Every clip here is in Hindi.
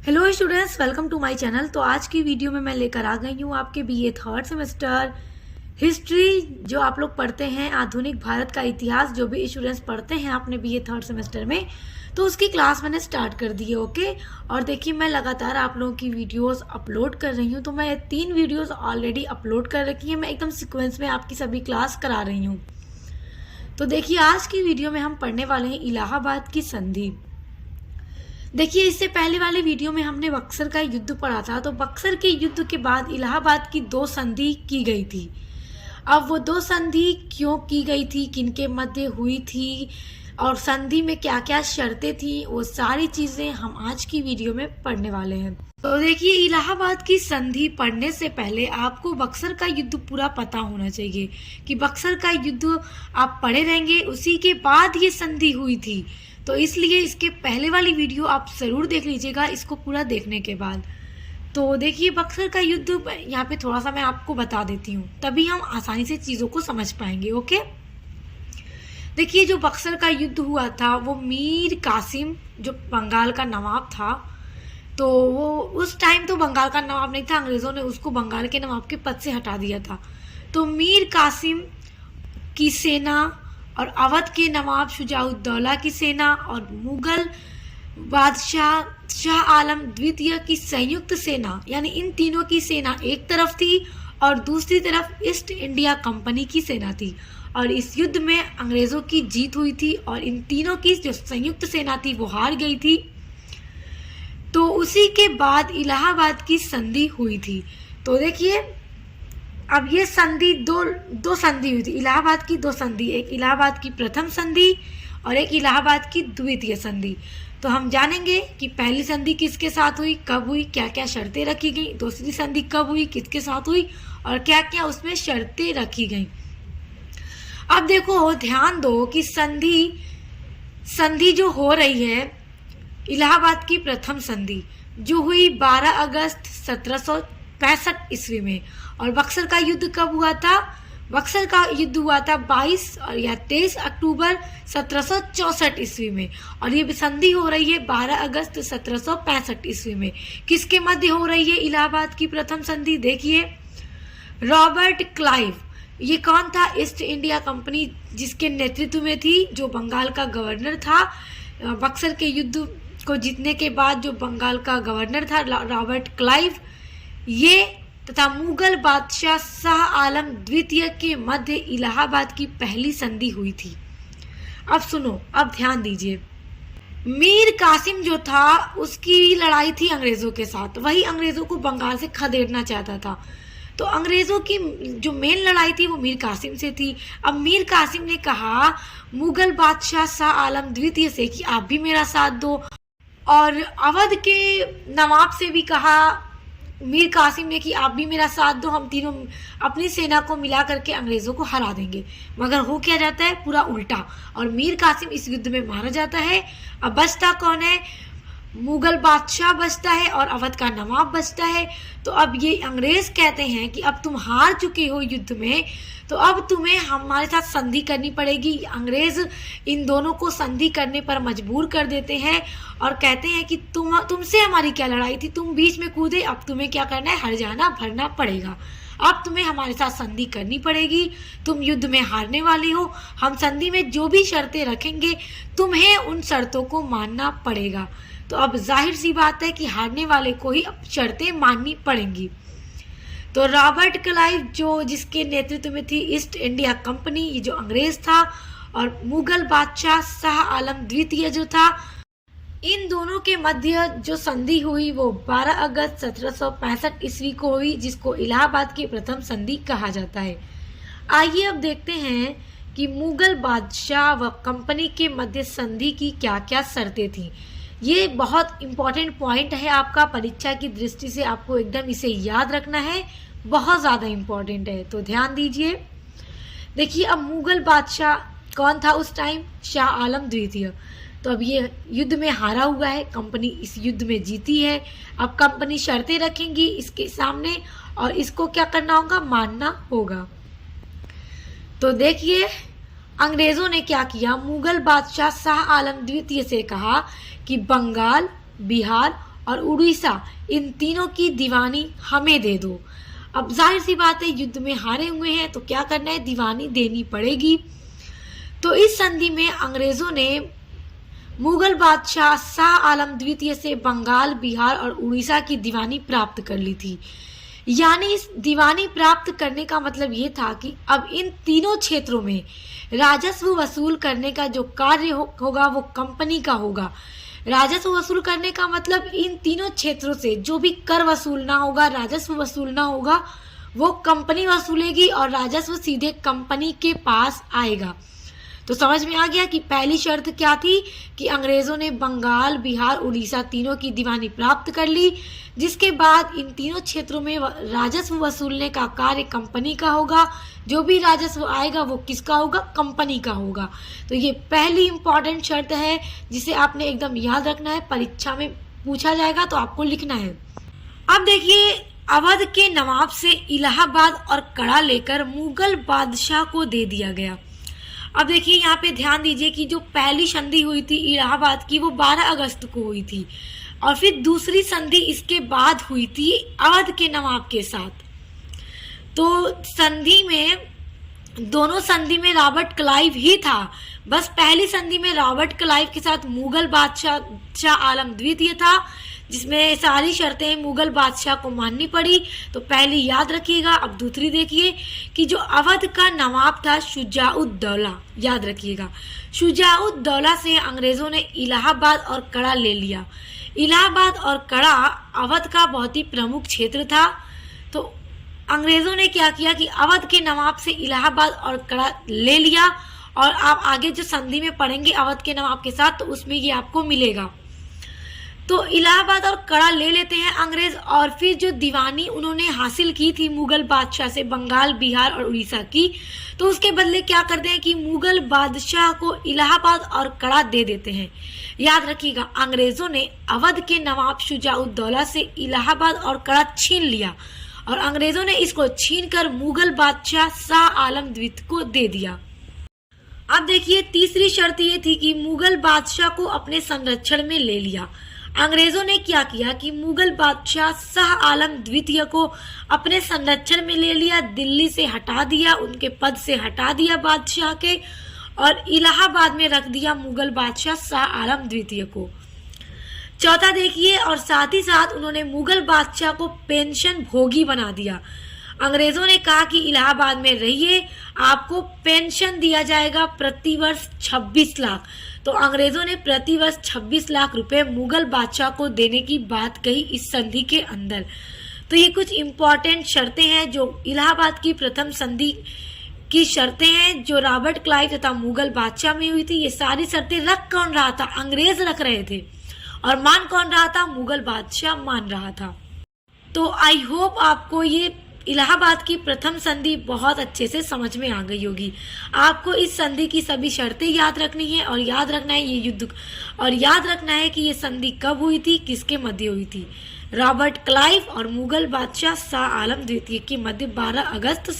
Hello students, welcome to my channel. तो आज की वीडियो में मैं लेकर आ गई हूँ आपके बीए थर्ड सेमेस्टर हिस्ट्री, जो आप लोग पढ़ते हैं आधुनिक भारत का इतिहास। जो भी स्टूडेंट्स पढ़ते हैं अपने बीए थर्ड सेमेस्टर में, तो उसकी क्लास मैंने स्टार्ट कर दी है। ओके, और देखिए मैं लगातार आप लोगों की वीडियोस अपलोड कर रही हूँ। तो मैं 3 वीडियोस ऑलरेडी अपलोड कर रखी हैं। मैं एकदम सीक्वेंस में आपकी सभी क्लास करा रही हूँ। तो देखिए आज की वीडियो में हम पढ़ने वाले हैं इलाहाबाद की संधि। देखिए इससे पहले वाले वीडियो में हमने बक्सर का युद्ध पढ़ा था। तो बक्सर के युद्ध के बाद इलाहाबाद की 2 संधि की गई थी। अब वो 2 संधि क्यों की गई थी, किनके मध्य हुई थी, और संधि में क्या क्या शर्तें थी, वो सारी चीजें हम आज की वीडियो में पढ़ने वाले हैं। तो देखिए इलाहाबाद की संधि पढ़ने से पहले आपको बक्सर का युद्ध पूरा पता होना चाहिए कि बक्सर का युद्ध आप पढ़े रहेंगे, उसी के बाद ये संधि हुई थी। तो इसलिए इसके पहले वाली वीडियो आप ज़रूर देख लीजिएगा इसको पूरा देखने के बाद। तो देखिए बक्सर का युद्ध यहाँ पे थोड़ा सा मैं आपको बता देती हूँ, तभी हम आसानी से चीज़ों को समझ पाएंगे। ओके, देखिए जो बक्सर का युद्ध हुआ था वो मीर कासिम, जो बंगाल का नवाब था, तो वो उस टाइम तो बंगाल का नवाब नहीं था, अंग्रेज़ों ने उसको बंगाल के नवाब के पद से हटा दिया था। तो मीर कासिम की सेना और अवध के नवाब शुजाउद्दौला की सेना और मुगल बादशाह शाह आलम द्वितीय की संयुक्त सेना, यानी इन तीनों की सेना एक तरफ थी और दूसरी तरफ ईस्ट इंडिया कंपनी की सेना थी। और इस युद्ध में अंग्रेजों की जीत हुई थी और इन तीनों की जो संयुक्त सेना थी वो हार गई थी। तो उसी के बाद इलाहाबाद की संधि हुई थी। तो देखिए अब ये संधि दो संधि हुई थी, इलाहाबाद की 2 संधि, एक इलाहाबाद की प्रथम संधि और एक इलाहाबाद की द्वितीय संधि। तो हम जानेंगे कि पहली संधि किसके साथ हुई, कब हुई, क्या क्या शर्तें रखी गई, दूसरी संधि कब हुई, किसके साथ हुई और क्या क्या उसमें शर्तें रखी गई। अब देखो ध्यान दो कि संधि जो हो रही है, इलाहाबाद की प्रथम संधि जो हुई 12 अगस्त 1765 ईस्वी में, और बक्सर का युद्ध कब हुआ था, बक्सर का युद्ध हुआ था 22 और या 23 अक्टूबर 1764 ईस्वी में। और ये संधि हो रही है 12 अगस्त 1765 ईस्वी में। किसके मध्य हो रही है इलाहाबाद की प्रथम संधि, देखिए रॉबर्ट क्लाइव, ये कौन था, ईस्ट इंडिया कंपनी जिसके नेतृत्व में थी, जो बंगाल का गवर्नर था। बक्सर के युद्ध को जीतने के बाद जो बंगाल का गवर्नर था रॉबर्ट क्लाइव, ये तथा मुगल बादशाह शाह आलम द्वितीय के मध्य इलाहाबाद की पहली संधि हुई थी। अब सुनो, अब ध्यान दीजिए, मीर कासिम जो था उसकी लड़ाई थी अंग्रेजों के साथ, वही अंग्रेजों को बंगाल से खदेड़ना चाहता था। तो अंग्रेजों की जो मेन लड़ाई थी वो मीर कासिम से थी। अब मीर कासिम ने कहा मुगल बादशाह शाह आलम द्वितीय से कि आप भी मेरा साथ दो, और अवध के नवाब से भी कहा मीर कासिम ने कि आप भी मेरा साथ दो, हम तीनों अपनी सेना को मिला करके अंग्रेजों को हरा देंगे। मगर हो क्या जाता है, पूरा उल्टा, और मीर कासिम इस युद्ध में मारा जाता है। अब बचता कौन है, मुगल बादशाह बचता है और अवध का नवाब बचता है। तो अब ये अंग्रेज कहते हैं कि अब तुम हार चुके हो युद्ध में, तो अब तुम्हें हमारे साथ संधि करनी पड़ेगी। अंग्रेज इन दोनों को संधि करने पर मजबूर कर देते हैं और कहते हैं कि तुमसे हमारी क्या लड़ाई थी, तुम बीच में कूदे, अब तुम्हें क्या करना है, हर जाना भरना पड़ेगा, अब तुम्हें हमारे साथ संधि करनी पड़ेगी, तुम युद्ध में हारने वाले हो, हम संधि में जो भी शर्तें रखेंगे तुम्हें उन शर्तों को मानना पड़ेगा। तो अब जाहिर सी बात है कि हारने वाले को ही शर्तें माननी पड़ेंगी। तो रॉबर्ट क्लाइव जो जिसके नेतृत्व में थी ईस्ट इंडिया कंपनी, ये जो अंग्रेज था, और मुगल बादशाह शाह आलम द्वितीय जो था, इन दोनों के मध्य जो संधि हुई वो 12 अगस्त 1765 ईस्वी को हुई, जिसको इलाहाबाद की प्रथम संधि कहा जाता है। आइए अब देखते हैं कि मुगल बादशाह व कंपनी के मध्य संधि की क्या क्या शर्तें थीं। ये बहुत इंपॉर्टेंट पॉइंट है आपका, परीक्षा की दृष्टि से आपको एकदम इसे याद रखना है, बहुत ज़्यादा इम्पोर्टेंट है। तो ध्यान दीजिए, देखिए अब मुगल बादशाह कौन था उस टाइम, शाह आलम द्वितीय। तो अब ये युद्ध में हारा हुआ है, कंपनी इस युद्ध में जीती है। अब कंपनी शर्तें रखेंगी इसके सामने और इसको क्या करना होगा, मानना होगा। तो देखिए अंग्रेजों ने क्या किया, मुगल बादशाह शाह आलम द्वितीय से कहा कि बंगाल, बिहार और उड़ीसा, इन तीनों की दीवानी हमें दे दो। अब जाहिर सी बात है, युद्ध में हारे हुए हैं तो क्या करना है, दीवानी देनी पड़ेगी। तो इस संधि में अंग्रेजों ने मुगल बादशाह शाह आलम द्वितीय से बंगाल, बिहार और उड़ीसा की दीवानी प्राप्त कर ली थी। यानी इस दीवानी प्राप्त करने का मतलब ये था कि अब इन तीनों क्षेत्रों में राजस्व वसूल करने का जो कार्य होगा वो कंपनी का होगा। राजस्व वसूल करने का मतलब इन तीनों क्षेत्रों से जो भी कर वसूलना होगा, राजस्व वसूलना होगा, वो कंपनी वसूलेगी और राजस्व सीधे कंपनी के पास आएगा। तो समझ में आ गया कि पहली शर्त क्या थी कि अंग्रेजों ने बंगाल, बिहार, उड़ीसा तीनों की दीवानी प्राप्त कर ली, जिसके बाद इन तीनों क्षेत्रों में राजस्व वसूलने का कार्य कंपनी का होगा। जो भी राजस्व आएगा वो किसका होगा, कंपनी का होगा। तो ये पहली इंपॉर्टेंट शर्त है जिसे आपने एकदम याद रखना है, परीक्षा में पूछा जाएगा तो आपको लिखना है। अब देखिए, अवध के नवाब से इलाहाबाद और कड़ा लेकर मुगल बादशाह को दे दिया गया। अब देखिए यहाँ पे ध्यान दीजिए कि जो पहली संधि हुई थी इलाहाबाद की वो 12 अगस्त को हुई थी और फिर दूसरी संधि इसके बाद हुई थी अवध के नवाब के साथ। तो संधि में, दोनों संधि में रॉबर्ट क्लाइव ही था। बस पहली संधि में रॉबर्ट क्लाइव के साथ मुगल बादशाह शाह आलम द्वितीय था, जिसमें सारी शर्तें मुगल बादशाह को माननी पड़ी। तो पहली याद रखिएगा। अब दूसरी देखिए कि जो अवध का नवाब था शुजाउद्दौला, याद रखिएगा, शुजाउद्दौला से अंग्रेजों ने इलाहाबाद और कड़ा ले लिया। इलाहाबाद और कड़ा अवध का बहुत ही प्रमुख क्षेत्र था। तो अंग्रेजों ने क्या किया कि अवध के नवाब से इलाहाबाद और कड़ा ले लिया और आप आगे जो संधि में पढ़ेंगे अवध के नवाब के साथ तो उसमें ये आपको मिलेगा। तो इलाहाबाद और कड़ा ले लेते हैं अंग्रेज और फिर जो दीवानी उन्होंने हासिल की थी मुगल बादशाह से बंगाल, बिहार और उड़ीसा की, तो उसके बदले क्या करते हैं कि मुगल बादशाह को इलाहाबाद और कड़ा दे देते हैं। याद रखिएगा, अंग्रेजों ने अवध के नवाब शुजाउद्दौला से इलाहाबाद और कड़ा छीन लिया और अंग्रेजों ने इसको छीनकर मुगल बादशाह शाह आलम द्वितीय को दे दिया। अब देखिए, तीसरी शर्त ये थी कि मुगल बादशाह को अपने संरक्षण में ले लिया। अंग्रेजों ने क्या किया कि मुगल बादशाह शाह आलम द्वितीय को अपने संरक्षण में ले लिया, दिल्ली से हटा दिया, उनके पद से हटा दिया बादशाह के और इलाहाबाद में रख दिया मुगल बादशाह शाह आलम द्वितीय को। चौथा देखिए, और साथ ही साथ उन्होंने मुगल बादशाह को पेंशन भोगी बना दिया। अंग्रेजों ने कहा कि इलाहाबाद में रहिए, आपको पेंशन दिया जाएगा प्रति वर्ष 26 लाख। तो अंग्रेजों ने प्रति वर्ष 26 लाख रुपए मुगल बादशाह को देने की बात कही इस संधि के अंदर। तो ये कुछ इम्पोर्टेंट शर्तें हैं जो इलाहाबाद की प्रथम संधि की शर्तें हैं जो रॉबर्ट क्लाइव तथा मुगल बादशाह में हुई थी। ये सारी शर्तें रख कौन रहा था, अंग्रेज रख रहे थे और मान कौन रहा था, मुगल बादशाह मान रहा था। तो आई होप आपको ये इलाहाबाद की प्रथम संधि बहुत अच्छे से समझ में आ गई होगी। आपको इस संधि की सभी शर्तें याद रखनी है और याद रखना है ये युद्ध, और याद रखना है कि ये संधि कब हुई थी, किसके मध्य हुई थी। रॉबर्ट क्लाइव और मुगल बादशाह शाह आलम द्वितीय के मध्य 12 अगस्त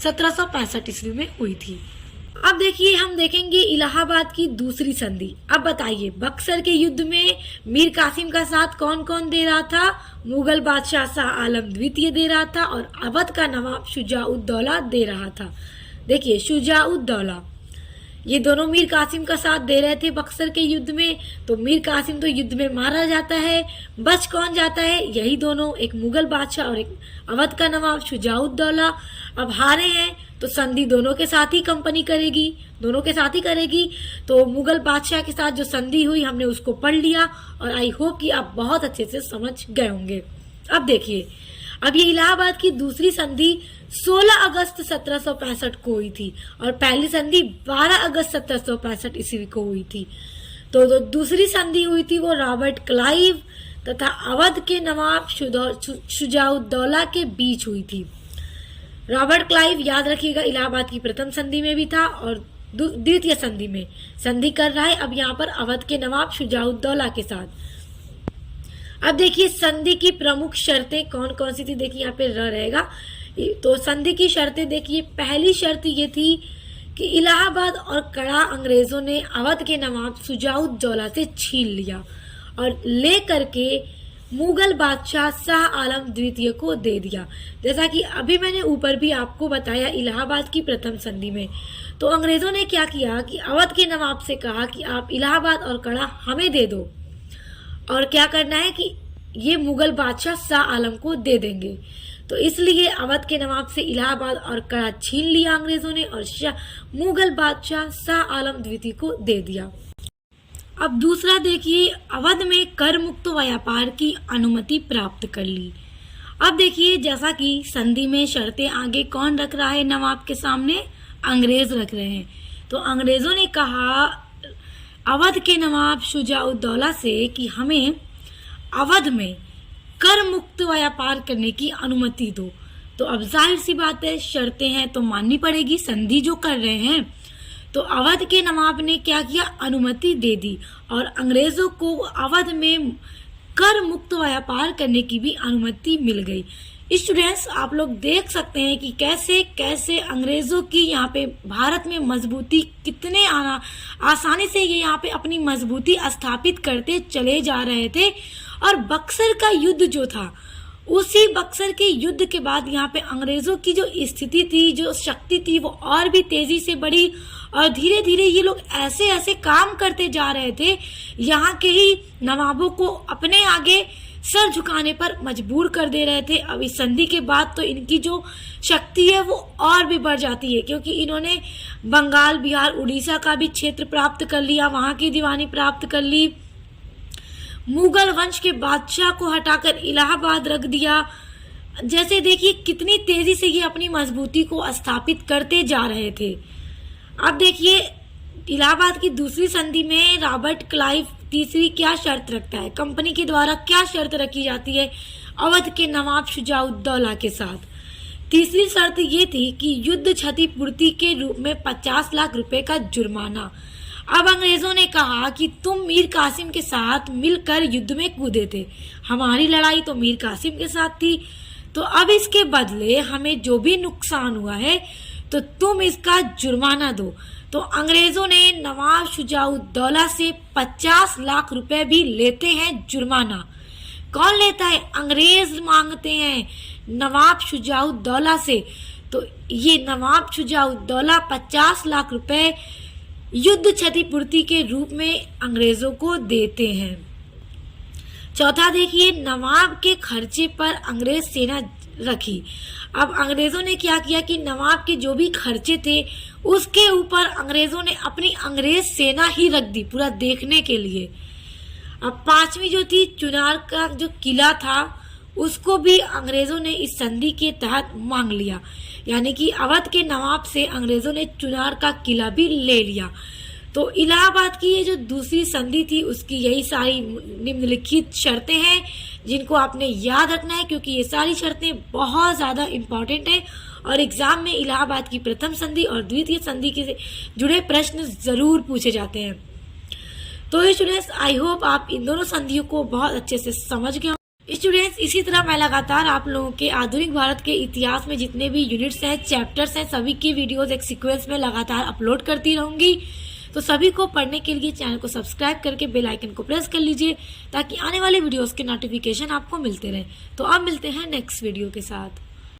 1765 ईस्वी में हुई थी। अब देखिए, हम देखेंगे इलाहाबाद की दूसरी संधि। अब बताइए, बक्सर के युद्ध में मीर कासिम का साथ कौन कौन दे रहा था? मुगल बादशाह शाह आलम द्वितीय दे रहा था और अवध का नवाब शुजाउद्दौला दे रहा था। देखिए, शुजाउद्दौला, ये दोनों मीर कासिम का साथ दे रहे थे बक्सर के युद्ध में। तो मीर कासिम तो युद्ध में मारा जाता है, बच कौन जाता है? यही दोनों, एक मुगल बादशाह और एक अवध का नवाब शुजाउद्दौला। अब हारे हैं तो संधि दोनों के साथ ही कंपनी करेगी, दोनों के साथ ही करेगी। तो मुगल बादशाह के साथ जो संधि हुई हमने उसको पढ़ लिया और आई होप कि आप बहुत अच्छे से समझ गए होंगे। अब देखिए, अब ये इलाहाबाद की दूसरी संधि 16 अगस्त 1765 को हुई थी और पहली संधि 12 अगस्त 1765 ईस्वी को हुई थी। तो दूसरी संधि हुई थी वो रॉबर्ट क्लाइव तथा अवध के नवाब शुजाउद्दौला के बीच हुई थी। रॉबर्ट क्लाइव, याद रखिएगा, इलाहाबाद की प्रथम संधि में भी था और द्वितीय संधि में संधि कर रहा है अब यहाँ पर अवध के नवाब शुजाउद्दौला के साथ। अब देखिए, संधि की प्रमुख शर्तें कौन कौन सी थी, देखिए यहाँ पे रहेगा। तो संधि की शर्तें देखिए, पहली शर्त ये थी कि इलाहाबाद और कड़ा अंग्रेजों ने अवध के नवाब शुजाउद्दौला से छीन लिया और ले करके मुगल बादशाह शाह आलम द्वितीय को दे दिया। जैसा कि अभी मैंने ऊपर भी आपको बताया इलाहाबाद की प्रथम संधि में, तो अंग्रेजों ने क्या किया कि अवध के नवाब से कहा कि आप इलाहाबाद और कड़ा हमें दे दो, और क्या करना है कि ये मुगल बादशाह शाह आलम को दे देंगे। तो इसलिए अवध के नवाब से इलाहाबाद और कड़ा छीन लिया अंग्रेजों ने और मुगल बादशाह शाह आलम द्वितीय को दे दिया। अब दूसरा देखिए, अवध में कर मुक्त व्यापार की अनुमति प्राप्त कर ली। अब देखिए, जैसा कि संधि में शर्तें आगे कौन रख रहा है नवाब के सामने, अंग्रेज रख रहे हैं। तो अंग्रेजों ने कहा अवध के नवाब शुजाउद्दौला से कि हमें अवध में कर मुक्त व्यापार करने की अनुमति दो। तो अब जाहिर सी बात है, शर्तें हैं तो माननी पड़ेगी, संधि जो कर रहे हैं। तो अवध के नवाब ने क्या किया, अनुमति दे दी और अंग्रेजों को अवध में कर मुक्त व्यापार करने की भी अनुमति मिल गई। स्टूडेंट्स, आप लोग देख सकते हैं कि कैसे कैसे अंग्रेजों की यहाँ पे भारत में मजबूती कितने आसानी से ये यहाँ पे अपनी मजबूती स्थापित करते चले जा रहे थे। और बक्सर का युद्ध जो था, उसी बक्सर के युद्ध के बाद यहाँ पे अंग्रेजों की जो स्थिति थी, जो शक्ति थी, वो और भी तेजी से बढ़ी और धीरे धीरे ये लोग ऐसे ऐसे काम करते जा रहे थे, यहाँ के ही नवाबों को अपने आगे सर झुकाने पर मजबूर कर दे रहे थे। अब इस संधि के बाद तो इनकी जो शक्ति है वो और भी बढ़ जाती है, क्योंकि इन्होंने बंगाल, बिहार, उड़ीसा का भी क्षेत्र प्राप्त कर लिया, वहां की दीवानी प्राप्त कर ली, मुगल वंश के बादशाह को हटाकर इलाहाबाद रख दिया। जैसे देखिए कितनी तेजी से ये अपनी मजबूती को स्थापित करते जा रहे थे। अब देखिए, इलाहाबाद की दूसरी संधि में रॉबर्ट क्लाइव तीसरी क्या शर्त रखता है, कंपनी के द्वारा क्या शर्त रखी जाती है अवध के नवाब शुजाउद्दौला के साथ। तीसरी शर्त ये थी कि युद्ध क्षतिपूर्ति के रूप में 50 लाख रुपए का जुर्माना। अब अंग्रेजों ने कहा कि तुम मीर कासिम के साथ मिलकर युद्ध में कूदे थे, हमारी लड़ाई तो मीर कासिम के साथ थी, तो अब इसके बदले हमें जो भी नुकसान हुआ है तो तुम इसका जुर्माना दो। तो अंग्रेजों ने नवाब शुजाउद्दौला से 50 लाख रुपए भी लेते हैं जुर्माना। कौन लेता है, अंग्रेज मांगते हैं नवाब शुजाउद्दौला से। तो ये नवाब शुजाउद्दौला 50 लाख रुपए युद्ध क्षतिपूर्ति के रूप में अंग्रेजों को देते हैं। चौथा देखिए, नवाब के खर्चे पर अंग्रेज सेना रखी। अब अंग्रेजों ने क्या किया कि नवाब के जो भी खर्चे थे उसके ऊपर अंग्रेजों ने अपनी अंग्रेज सेना ही रख दी पूरा देखने के लिए। अब पांचवी जो थी, चुनार का जो किला था उसको भी अंग्रेजों ने इस संधि के तहत मांग लिया, यानी कि अवध के नवाब से अंग्रेजों ने चुनार का किला भी ले लिया। तो इलाहाबाद की ये जो दूसरी संधि थी उसकी यही सारी निम्नलिखित शर्तें हैं जिनको आपने याद रखना है, क्योंकि ये सारी शर्तें बहुत ज़्यादा इम्पॉर्टेंट हैं और एग्जाम में इलाहाबाद की प्रथम संधि और द्वितीय संधि के जुड़े प्रश्न जरूर पूछे जाते हैं। तो स्टूडेंट्स, आई होप आप इन दोनों संधियों को बहुत अच्छे से समझ गए। स्टूडेंट्स, इसी तरह मैं लगातार आप लोगों के आधुनिक भारत के इतिहास में जितने भी यूनिट्स हैं, चैप्टर्स हैं, सभी की वीडियोस एक सीक्वेंस में लगातार अपलोड करती रहूंगी। तो सभी को पढ़ने के लिए चैनल को सब्सक्राइब करके बेल आइकन को प्रेस कर लीजिए ताकि आने वाले वीडियोस के नोटिफिकेशन आपको मिलते रहे। तो अब मिलते हैं नेक्स्ट वीडियो के साथ।